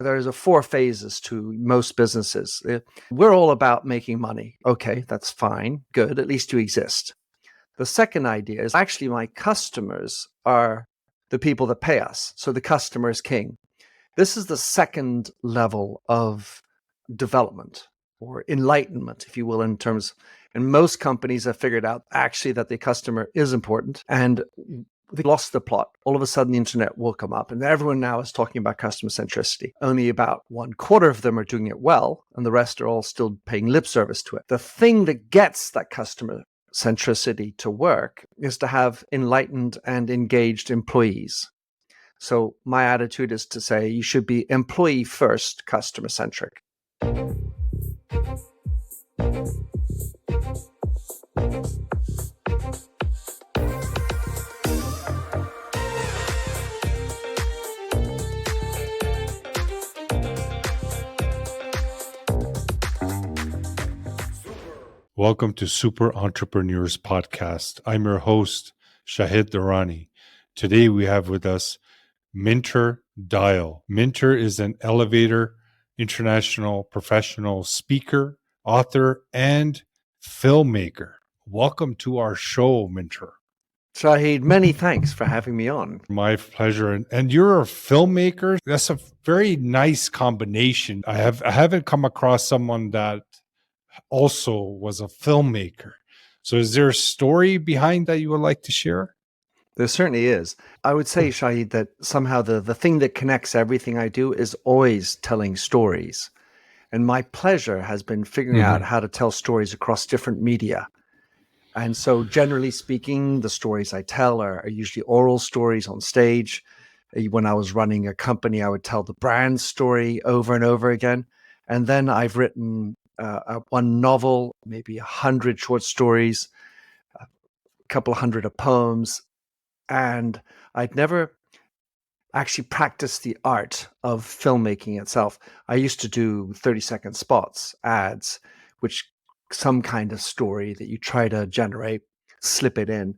There's four phases to most businesses. We're all about making money. Okay, that's fine. Good. At least you exist. The second idea is actually my customers are the people that pay us. So the customer is king. This is the second level of development or enlightenment, if you will, and most companies have figured out actually that the customer is important, and they lost the plot. All of a sudden, the internet will come up, and everyone now is talking about customer centricity. Only about 1/4 of them are doing it well, and the rest are all still paying lip service to it. The thing that gets that customer centricity to work is to have enlightened and engaged employees. So my attitude is to say you should be employee first, customer centric. Welcome to Super Entrepreneurs Podcast. I'm your host, Shahid Durrani. Today we have with us Minter Dial. Minter is an elevator, international professional speaker, author, and filmmaker. Welcome to our show, Minter. Shahid, many thanks for having me on. My pleasure. And you're a filmmaker. That's a very nice combination. I haven't come across someone that also was a filmmaker. So is there a story behind that you would like to share? There certainly is. I would say, Shahid, that somehow the thing that connects everything I do is always telling stories. And my pleasure has been figuring out how to tell stories across different media. And so generally speaking, the stories I tell are usually oral stories on stage. When I was running a company, I would tell the brand story over and over again. And then I've written one novel, maybe 100 short stories, a couple hundred of poems. And I'd never actually practiced the art of filmmaking itself. I used to do 30-second spots, ads, which some kind of story that you try to generate, slip it in.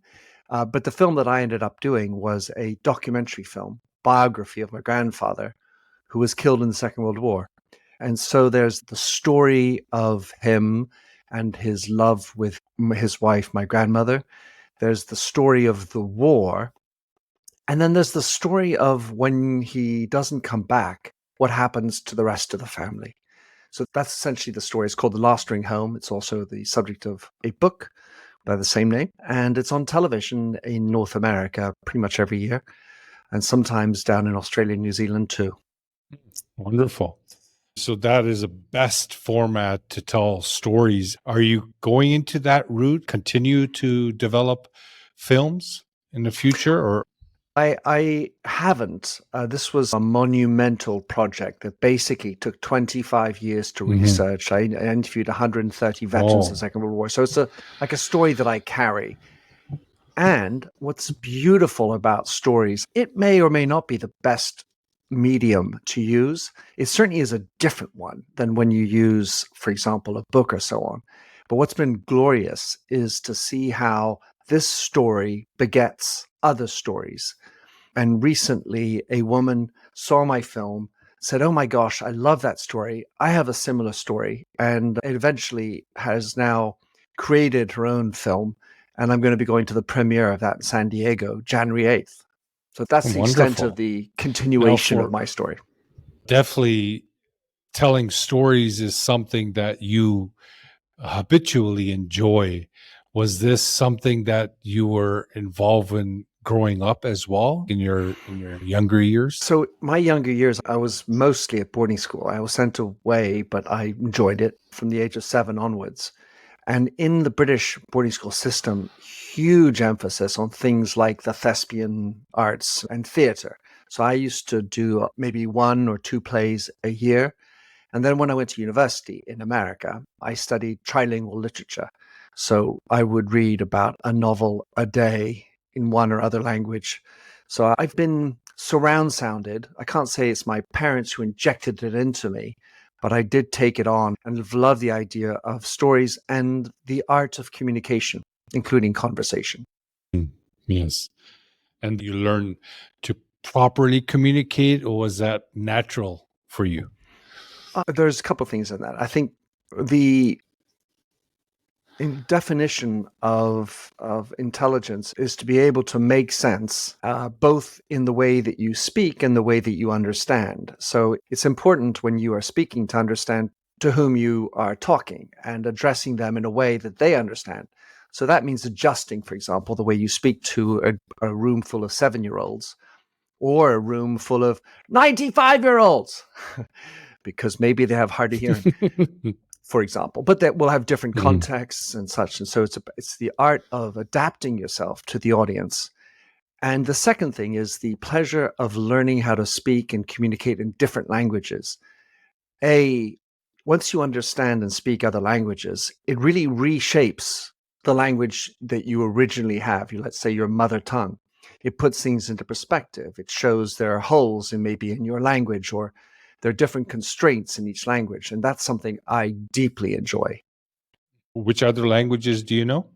But the film that I ended up doing was a documentary film, biography of my grandfather, who was killed in the Second World War. And so there's the story of him and his love with his wife, my grandmother. There's the story of the war. And then there's the story of when he doesn't come back, what happens to the rest of the family. So that's essentially the story. It's called The Last Ring Home. It's also the subject of a book by the same name. And it's on television in North America pretty much every year, and sometimes down in Australia and New Zealand too. Wonderful. So that is a best format to tell stories. Are you going into that route, continue to develop films in the future, or? I haven't. This was a monumental project that basically took 25 years to research. I interviewed 130 veterans of the Second World War. So it's like a story that I carry. And what's beautiful about stories, it may or may not be the best medium to use. It certainly is a different one than when you use, for example, a book or so on. But what's been glorious is to see how this story begets other stories. And recently, a woman saw my film, said, "Oh my gosh, I love that story. I have a similar story." And it eventually has now created her own film. And I'm going to be going to the premiere of that in San Diego, January 8th. So that's the extent of the continuation of my story. Definitely telling stories is something that you habitually enjoy. Was this something that you were involved in growing up as well in your younger years? So my younger years, I was mostly at boarding school. I was sent away, but I enjoyed it from the age of 7 onwards. And in the British boarding school system, huge emphasis on things like the thespian arts and theatre. So I used to do maybe 1 or 2 plays a year. And then when I went to university in America, I studied trilingual literature. So I would read about a novel a day in one or other language. So I've been surround sounded. I can't say it's my parents who injected it into me, but I did take it on and have loved the idea of stories and the art of communication, including conversation. Yes. And you learn to properly communicate, or was that natural for you? There's a couple of things in that. I think the definition of intelligence is to be able to make sense both in the way that you speak and the way that you understand. So it's important when you are speaking to understand to whom you are talking and addressing them in a way that they understand. So that means adjusting, for example, the way you speak to a room full of 7-year-olds or a room full of 95-year-olds because maybe they have hard of hearing, for example, but that will have different Mhm. contexts and such. And so it's the art of adapting yourself to the audience. And the second thing is the pleasure of learning how to speak and communicate in different languages. Once you understand and speak other languages, it really reshapes the language that you originally have. Let's say your mother tongue. It puts things into perspective. It shows there are holes in maybe in your language, or there are different constraints in each language. And that's something I deeply enjoy. Which other languages do you know?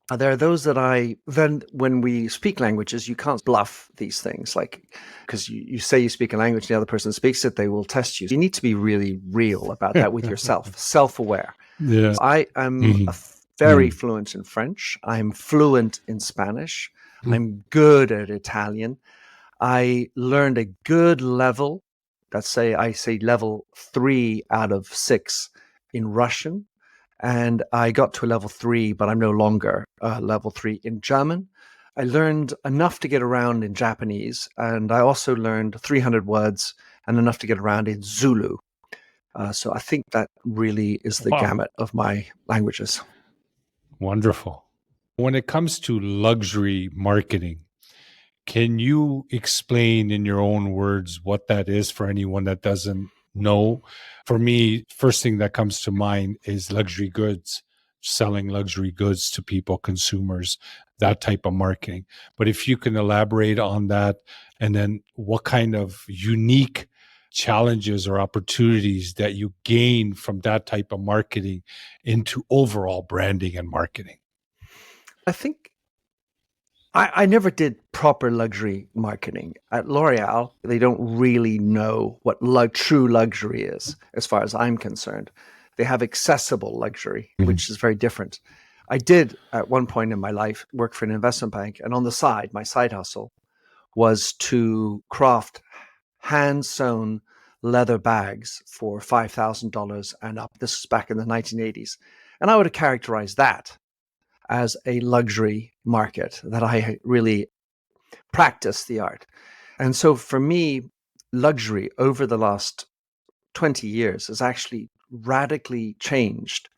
There are those that then when we speak languages, you can't bluff these things, like, because you say you speak a language and the other person speaks it, they will test you. You need to be really real about that with yourself, self-aware. Yeah. I am Mhm. very Mhm. fluent in French. I'm fluent in Spanish. Mhm. I'm good at Italian. I learned a good level, I say level 3 out of 6 in Russian. And I got to a level 3, but I'm no longer level 3 in German. I learned enough to get around in Japanese, and I also learned 300 words and enough to get around in Zulu. So I think that really is the Wow. gamut of my languages. Wonderful. When it comes to luxury marketing, can you explain in your own words what that is for anyone that doesn't know? For me, first thing that comes to mind is luxury goods, selling luxury goods to people, consumers, that type of marketing. But if you can elaborate on that, and then what kind of unique challenges or opportunities that you gain from that type of marketing into overall branding and marketing. I think I never did proper luxury marketing. At L'Oreal, they don't really know what true luxury is, as far as I'm concerned. They have accessible luxury, Mhm. which is very different. I did, at one point in my life, work for an investment bank, and on the side, my side hustle was to craft hand sewn leather bags for $5,000 and up. This was back in the 1980s. And I would have characterized that as a luxury market, that I really practice the art. And so for me, luxury over the last 20 years has actually radically changed.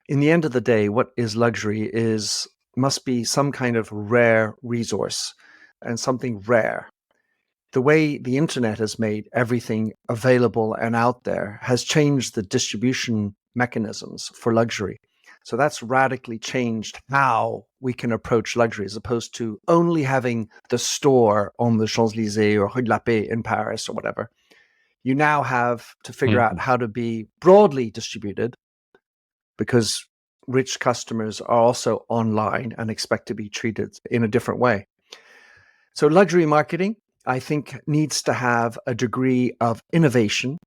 In the end of the day, what is luxury is must be some kind of rare resource and something rare. The way the internet has made everything available and out there has changed the distribution mechanisms for luxury. So that's radically changed how we can approach luxury, as opposed to only having the store on the Champs-Élysées or Rue de la Paix in Paris or whatever. You now have to figure out Mhm. how to be broadly distributed, because rich customers are also online and expect to be treated in a different way. So luxury marketing, I think, needs to have a degree of innovation,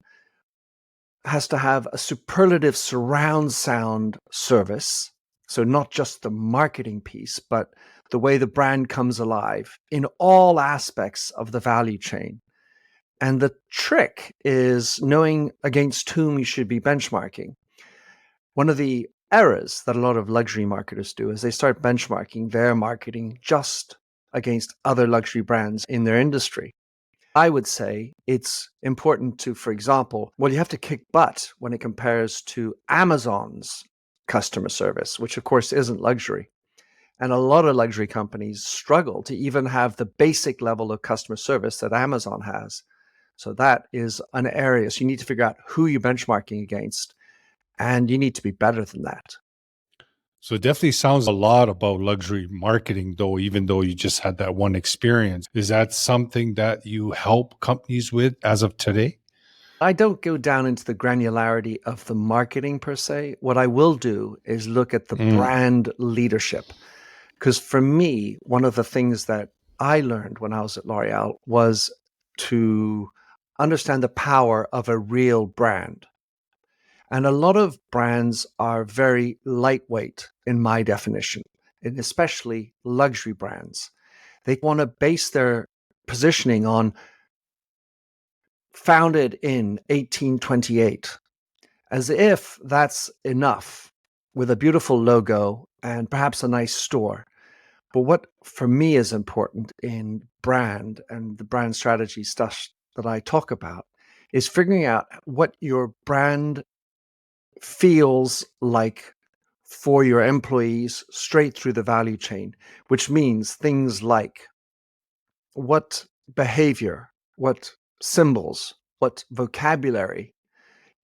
has to have a superlative surround sound service. So not just the marketing piece, but the way the brand comes alive in all aspects of the value chain. And the trick is knowing against whom you should be benchmarking. One of the errors that a lot of luxury marketers do is they start benchmarking their marketing just against other luxury brands in their industry. I would say it's important to, for example, you have to kick butt when it compares to Amazon's customer service, which of course isn't luxury. And a lot of luxury companies struggle to even have the basic level of customer service that Amazon has. So that is an area. So you need to figure out who you're benchmarking against, and you need to be better than that. So it definitely sounds a lot about luxury marketing, though, even though you just had that one experience. Is that something that you help companies with as of today? I don't go down into the granularity of the marketing per se. What I will do is look at the Mm. brand leadership. Because for me, one of the things that I learned when I was at L'Oreal was to understand the power of a real brand. And a lot of brands are very lightweight in my definition, and especially luxury brands. They want to base their positioning on founded in 1828, as if that's enough with a beautiful logo and perhaps a nice store. But what for me is important in brand and the brand strategy stuff that I talk about is figuring out what your brand feels like for your employees straight through the value chain, which means things like what behavior, what symbols, what vocabulary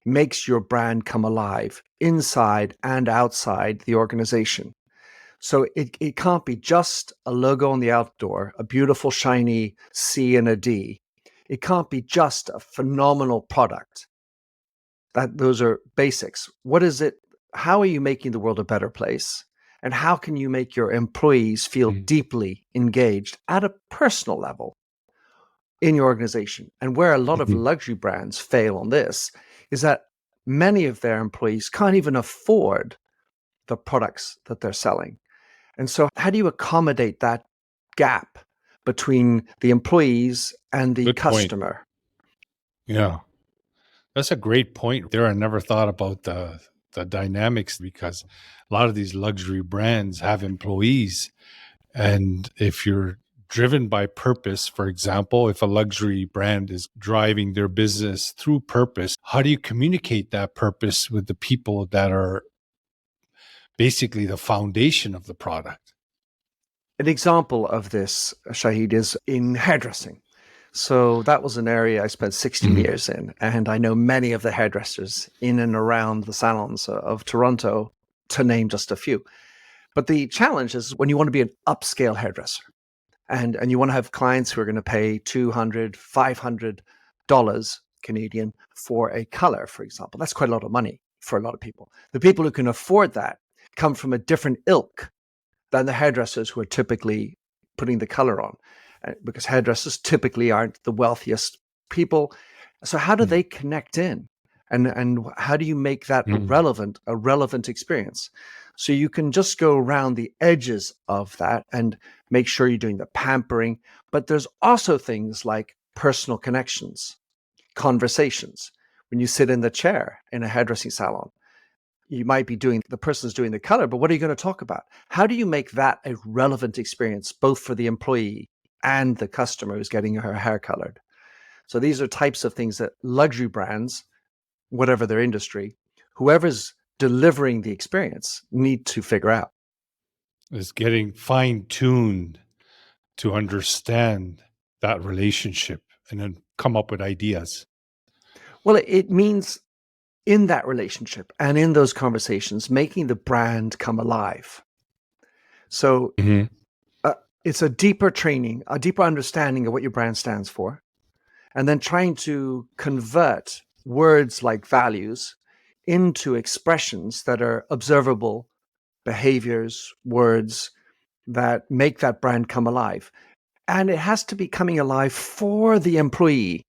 makes your brand come alive inside and outside the organization. So it can't be just a logo on the outdoor, a beautiful shiny C and a D. It can't be just a phenomenal product. Those are basics. What is it? How are you making the world a better place? And how can you make your employees feel deeply engaged at a personal level in your organization? And where a lot of luxury brands fail on this is that many of their employees can't even afford the products that they're selling. And so, how do you accommodate that gap between the employees and the Good point. customer? Yeah. That's a great point there. I never thought about the dynamics because a lot of these luxury brands have employees. And if you're driven by purpose, for example, if a luxury brand is driving their business through purpose, how do you communicate that purpose with the people that are basically the foundation of the product? An example of this, Shahid, is in hairdressing. So that was an area I spent 16 years in, and I know many of the hairdressers in and around the salons of Toronto, to name just a few. But the challenge is when you want to be an upscale hairdresser and you want to have clients who are going to pay $200, $500 Canadian for a color, for example. That's quite a lot of money for a lot of people. The people who can afford that come from a different ilk than the hairdressers who are typically putting the color on, because hairdressers typically aren't the wealthiest people. So how do they connect in? And how do you make that a relevant experience? So you can just go around the edges of that and make sure you're doing the pampering. But there's also things like personal connections, conversations. When you sit in the chair in a hairdressing salon, you might be doing the person's doing the color, but what are you going to talk about? How do you make that a relevant experience both for the employee and the customer who's getting her hair colored? So these are types of things that luxury brands, whatever their industry, whoever's delivering the experience need to figure out. Is getting fine tuned to understand that relationship and then come up with ideas. Well, it means in that relationship and in those conversations, making the brand come alive. So it's a deeper training, a deeper understanding of what your brand stands for, and then trying to convert words like values into expressions that are observable behaviors, words that make that brand come alive. And it has to be coming alive for the employee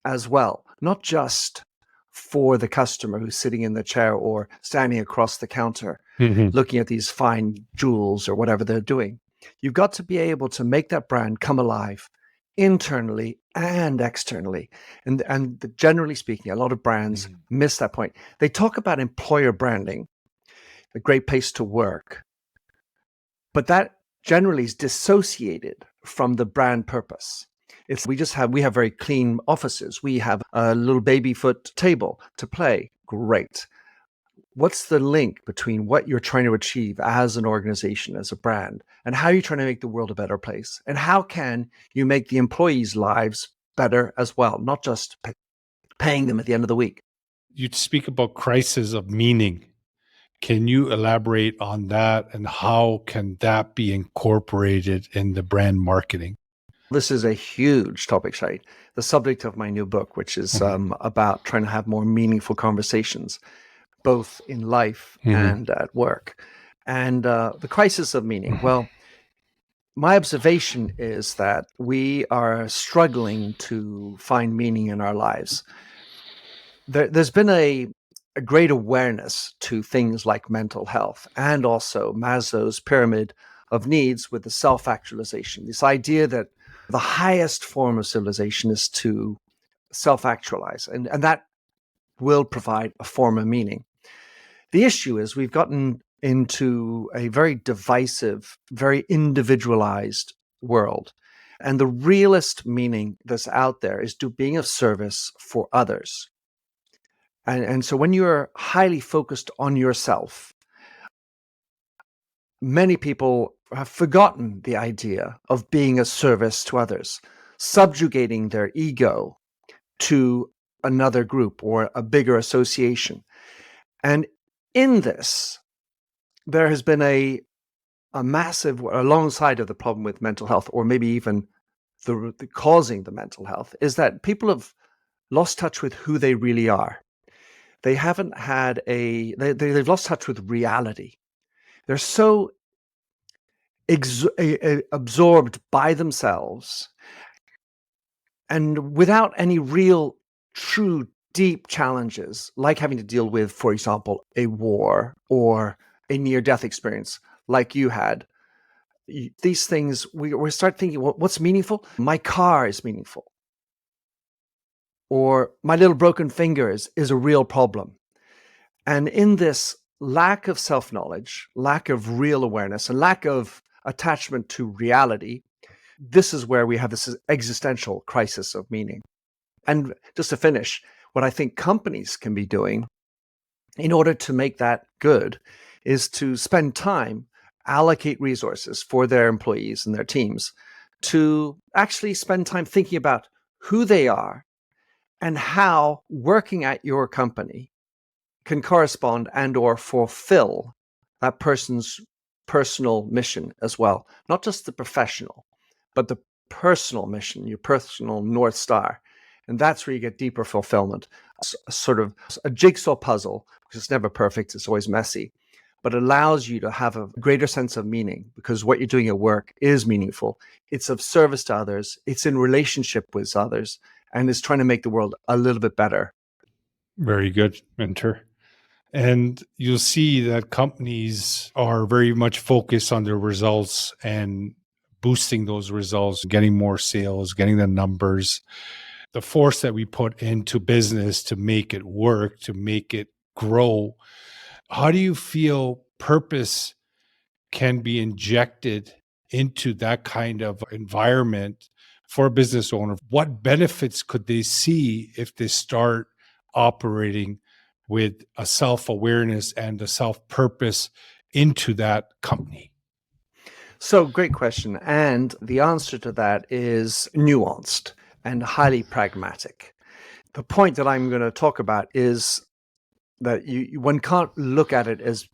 as well, not just for the customer who's sitting in the chair or standing across the counter looking at these fine jewels or whatever they're doing. You've got to be able to make that brand come alive internally and externally. And generally speaking, a lot of brands miss that point. They talk about employer branding, a great place to work, but that generally is dissociated from the brand purpose. We have very clean offices. We have a little baby foot table to play. Great. What's the link between what you're trying to achieve as an organization, as a brand, and how you're trying to make the world a better place? And how can you make the employees' lives better as well, not just paying them at the end of the week? You'd speak about crisis of meaning. Can you elaborate on that and how can that be incorporated in the brand marketing? This is a huge topic, Shahid. The subject of my new book, which is about trying to have more meaningful conversations, both in life and at work. And the crisis of meaning. Well, My observation is that we are struggling to find meaning in our lives. There's been a great awareness to things like mental health and also Maslow's pyramid of needs with the self-actualization. This idea that the highest form of civilization is to self-actualize, and that will provide a form of meaning. The issue is we've gotten into a very divisive, very individualized world. And the realist meaning that's out there is being of service for others. And so when you're highly focused on yourself, many people have forgotten the idea of being a service to others, subjugating their ego to another group or a bigger association. And in this, there has been a massive, alongside of the problem with mental health, or maybe even the causing the mental health, is that people have lost touch with who they really are. They haven't had they've lost touch with reality. They're so absorbed by themselves and without any real, true, deep challenges, like having to deal with, for example, a war or a near-death experience like you had. These things, we start thinking, what's meaningful? My car is meaningful. Or my little broken finger is a real problem. And in this lack of self-knowledge, lack of real awareness, and lack of attachment to reality, this is where we have this existential crisis of meaning. And just to finish, what I think companies can be doing in order to make that good is to spend time, allocate resources for their employees and their teams to actually spend time thinking about who they are and how working at your company can correspond and or fulfill that person's personal mission as well. Not just the professional, but the personal mission, your personal North Star. And that's where you get deeper fulfillment. Sort of a jigsaw puzzle, because it's never perfect, it's always messy, but allows you to have a greater sense of meaning because what you're doing at work is meaningful. It's of service to others, it's in relationship with others, and it's trying to make the world a little bit better. Very good, mentor. And you'll see that companies are very much focused on their results and boosting those results, getting more sales, getting the numbers, the force that we put into business to make it work, to make it grow. How do you feel purpose can be injected into that kind of environment for a business owner? What benefits could they see if they start operating with a self-awareness and a self-purpose into that company? So, great question. And the answer to that is nuanced and highly pragmatic. The point that I'm going to talk about is that one can't look at it as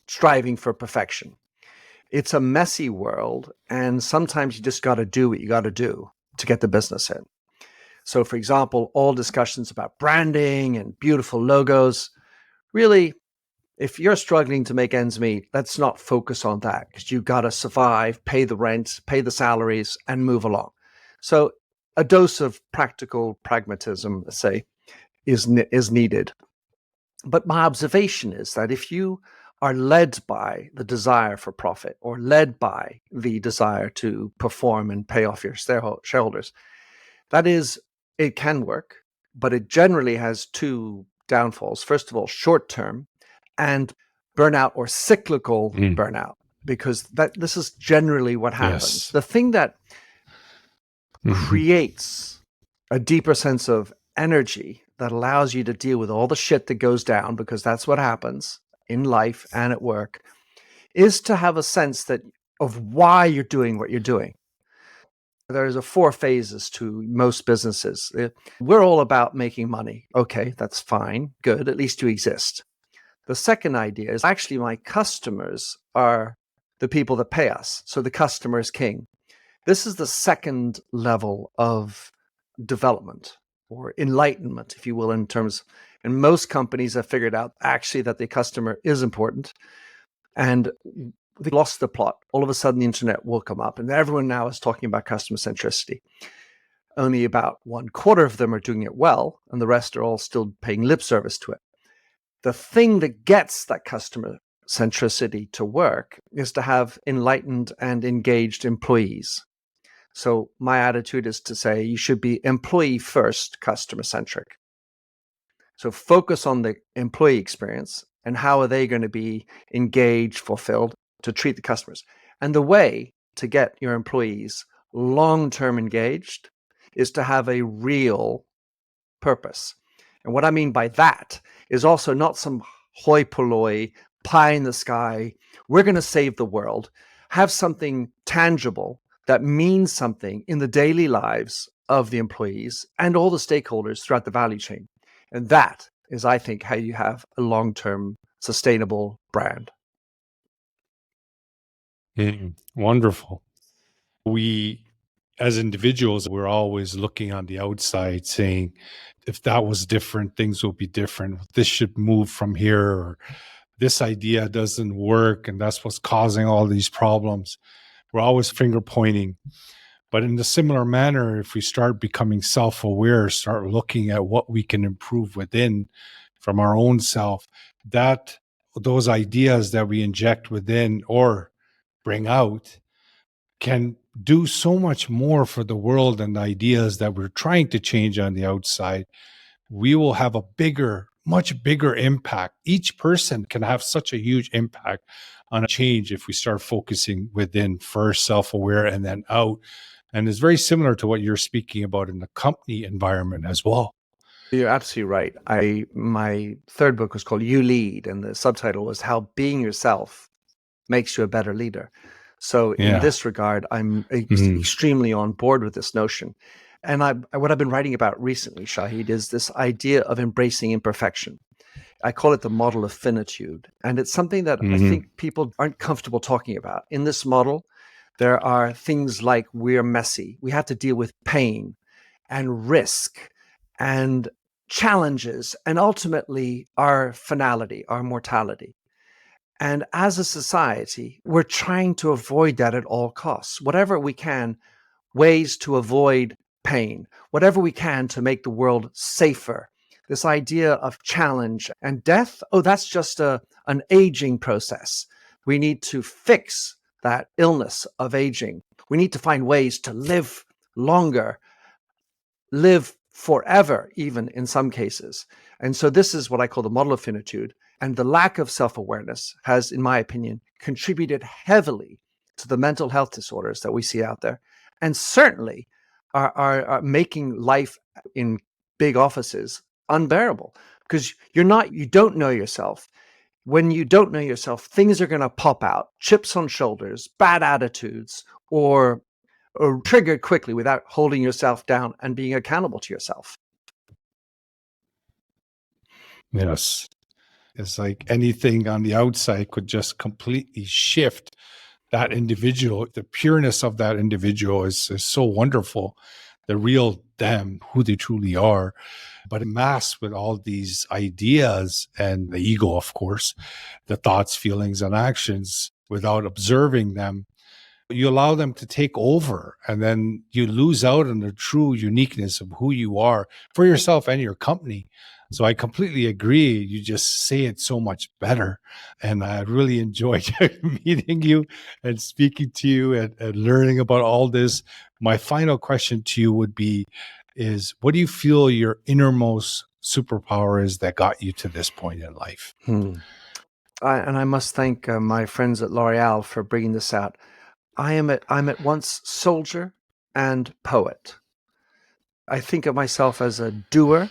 striving for perfection. It's a messy world, and sometimes you just got to do what you got to do to get the business in. So, for example, all discussions about branding and beautiful logos, really, if you're struggling to make ends meet, let's not focus on that because you got to survive, pay the rent, pay the salaries, and move along. So, a dose of practical pragmatism, let's say, is needed. But my observation is that if you are led by the desire for profit or led by the desire to perform and pay off your shareholders, that is, it can work, but it generally has two downfalls. First of all, short term and burnout or cyclical burnout, because this is generally what happens. Yes. The thing that creates a deeper sense of energy that allows you to deal with all the shit that goes down, because that's what happens in life and at work, is to have a sense of why you're doing what you're doing. There's 4 phases to most businesses. We're all about making money. Okay, that's fine. Good. At least you exist. The second idea is actually my customers are the people that pay us. So the customer is king. This is the second level of development or enlightenment, if you will, and most companies have figured out actually that the customer is important. And they lost the plot. All of a sudden, the internet will come up, and everyone now is talking about customer centricity. Only about 1/4 of them are doing it well, and the rest are all still paying lip service to it. The thing that gets that customer centricity to work is to have enlightened and engaged employees. So my attitude is to say you should be employee first, customer centric. So focus on the employee experience and how are they going to be engaged, fulfilled to treat the customers. And the way to get your employees long-term engaged is to have a real purpose. And what I mean by that is also not some hoi polloi, pie in the sky, we're going to save the world. Have something tangible that means something in the daily lives of the employees and all the stakeholders throughout the value chain. And that is, I think, how you have a long-term sustainable brand. Wonderful. We, as individuals, we're always looking on the outside saying, if that was different, things will be different. This should move from here, or this idea doesn't work, and that's what's causing all these problems. We're always finger pointing. But in a similar manner, if we start becoming self-aware, start looking at what we can improve within from our own self, that those ideas that we inject within or bring out can do so much more for the world than the ideas that we're trying to change on the outside. We will have a bigger, much bigger impact. Each person can have such a huge impact on a change if we start focusing within first, self-aware, and then out. And it's very similar to what you're speaking about in the company environment as well. You're absolutely right. My third book was called You Lead, and the subtitle was How Being Yourself Makes You a Better Leader. So in Yeah. this regard, I'm extremely on board with this notion. And what I've been writing about recently, Shahid, is this idea of embracing imperfection. I call it the model of finitude. And it's something that I think people aren't comfortable talking about. In this model, there are things like we're messy. We have to deal with pain and risk and challenges and ultimately our finality, our mortality. And as a society, we're trying to avoid that at all costs. Whatever we can, ways to avoid pain, whatever we can to make the world safer. This idea of challenge and death, oh, that's just an aging process. We need to fix that illness of aging. We need to find ways to live longer, live forever, even in some cases. And so this is what I call the model of finitude. And the lack of self-awareness has, in my opinion, contributed heavily to the mental health disorders that we see out there, and certainly are making life in big offices unbearable because you don't know yourself. When you don't know yourself, things are going to pop out, chips on shoulders, bad attitudes, or triggered quickly without holding yourself down and being accountable to yourself. Yes. It's like anything on the outside could just completely shift that individual. The pureness of that individual is so wonderful. The real them, who they truly are, but masked with all these ideas and the ego, of course, the thoughts, feelings, and actions without observing them. You allow them to take over, and then you lose out on the true uniqueness of who you are for yourself and your company. So I completely agree. You just say it so much better. And I really enjoyed meeting you and speaking to you and learning about all this. My final question to you would be is what do you feel your innermost superpower is that got you to this point in life? And I must thank my friends at L'Oreal for bringing this out. I'm at once soldier and poet. I think of myself as a doer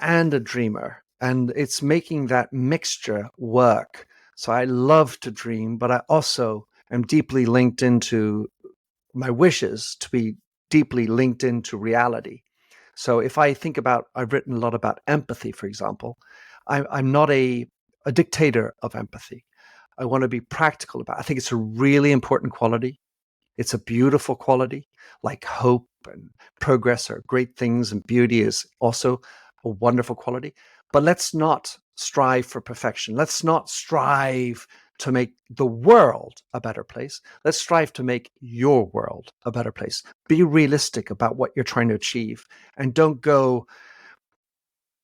and a dreamer, and it's making that mixture work. So I love to dream, but I also am deeply linked into my wishes to be deeply linked into reality. So if I think about, I've written a lot about empathy, for example. I'm not a dictator of empathy. I want to be practical about it. I think it's a really important quality. It's a beautiful quality, like hope and progress are great things, and beauty is also a wonderful quality. But let's not strive for perfection. Let's not strive to make the world a better place. Let's strive to make your world a better place. Be realistic about what you're trying to achieve, and don't go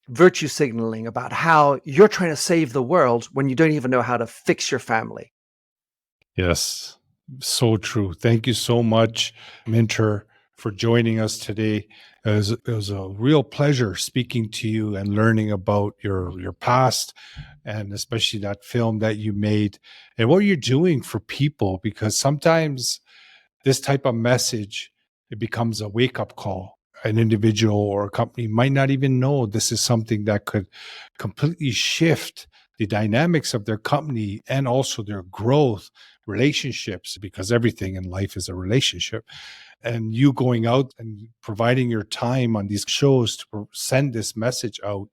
virtue signaling about how you're trying to save the world when you don't even know how to fix your family. Yes, so true. Thank you so much, Minter, for joining us today. It was a real pleasure speaking to you and learning about your past, and especially that film that you made and what you're doing for people, because sometimes this type of message, it becomes a wake-up call. An individual or a company might not even know this is something that could completely shift the dynamics of their company and also their growth, relationships, because everything in life is a relationship. And you going out and providing your time on these shows to send this message out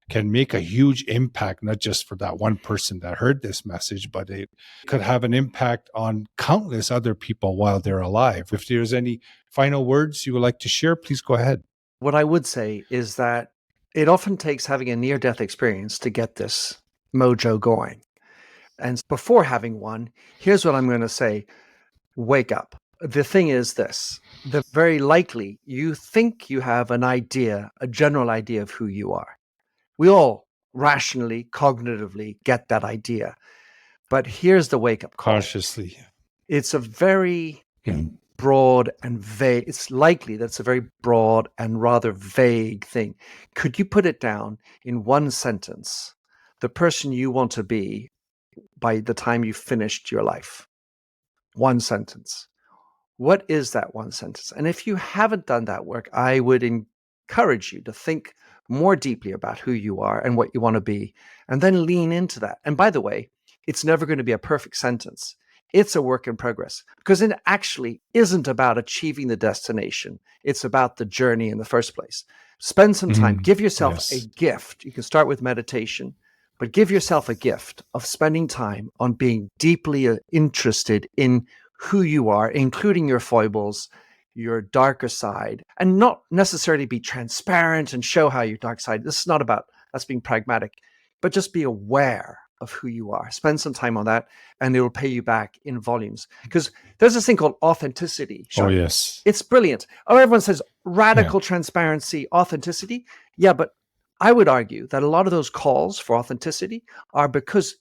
can make a huge impact, not just for that one person that heard this message, but it could have an impact on countless other people while they're alive. If there's any final words you would like to share, please go ahead. What I would say is that it often takes having a near-death experience to get this mojo going. And before having one, here's what I'm going to say. Wake up. The thing is this, that very likely you think you have an idea, a general idea of who you are. We all rationally, cognitively get that idea. But here's the wake-up call. Consciously. It's a very broad and vague. It's likely that's a very broad and rather vague thing. Could you put it down in one sentence? The person you want to be by the time you've finished your life. One sentence. What is that one sentence? And if you haven't done that work, I would encourage you to think more deeply about who you are and what you want to be, and then lean into that. And by the way, it's never going to be a perfect sentence. It's a work in progress, because it actually isn't about achieving the destination. It's about the journey in the first place. Spend some time. Give yourself a gift. You can start with meditation, but give yourself a gift of spending time on being deeply interested in who you are, including your foibles, your darker side, and not necessarily be transparent and show how your dark side. This is not about us being pragmatic, but just be aware of who you are. Spend some time on that, and it will pay you back in volumes. Because there's this thing called authenticity. Oh, yes. It's brilliant. Oh, everyone says radical transparency, authenticity. Yeah, but I would argue that a lot of those calls for authenticity are because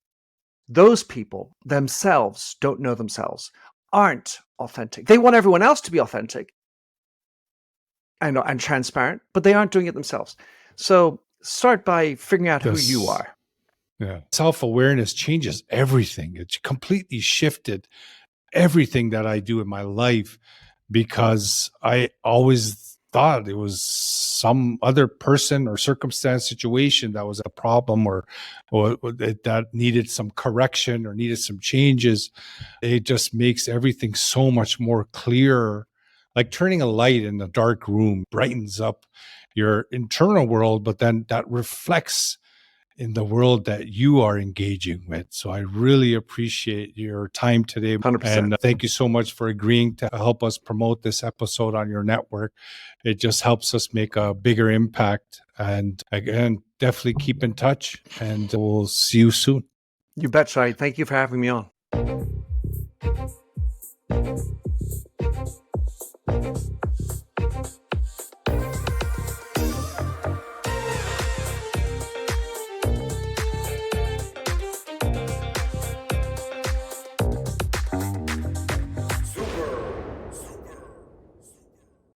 those people themselves don't know themselves, aren't authentic. They want everyone else to be authentic and transparent, but they aren't doing it themselves. So start by figuring out who you are. Yeah. Self-awareness changes everything. It's completely shifted everything that I do in my life, because I always thought it was some other person or circumstance, situation that was a problem or that needed some correction or needed some changes. It just makes everything so much more clear. Like turning a light in a dark room brightens up your internal world, but then that reflects in the world that you are engaging with. So I really appreciate your time today. 100%. And thank you so much for agreeing to help us promote this episode on your network. It just helps us make a bigger impact. And again, definitely keep in touch, and we'll see you soon. You bet, Shahid. Thank you for having me on.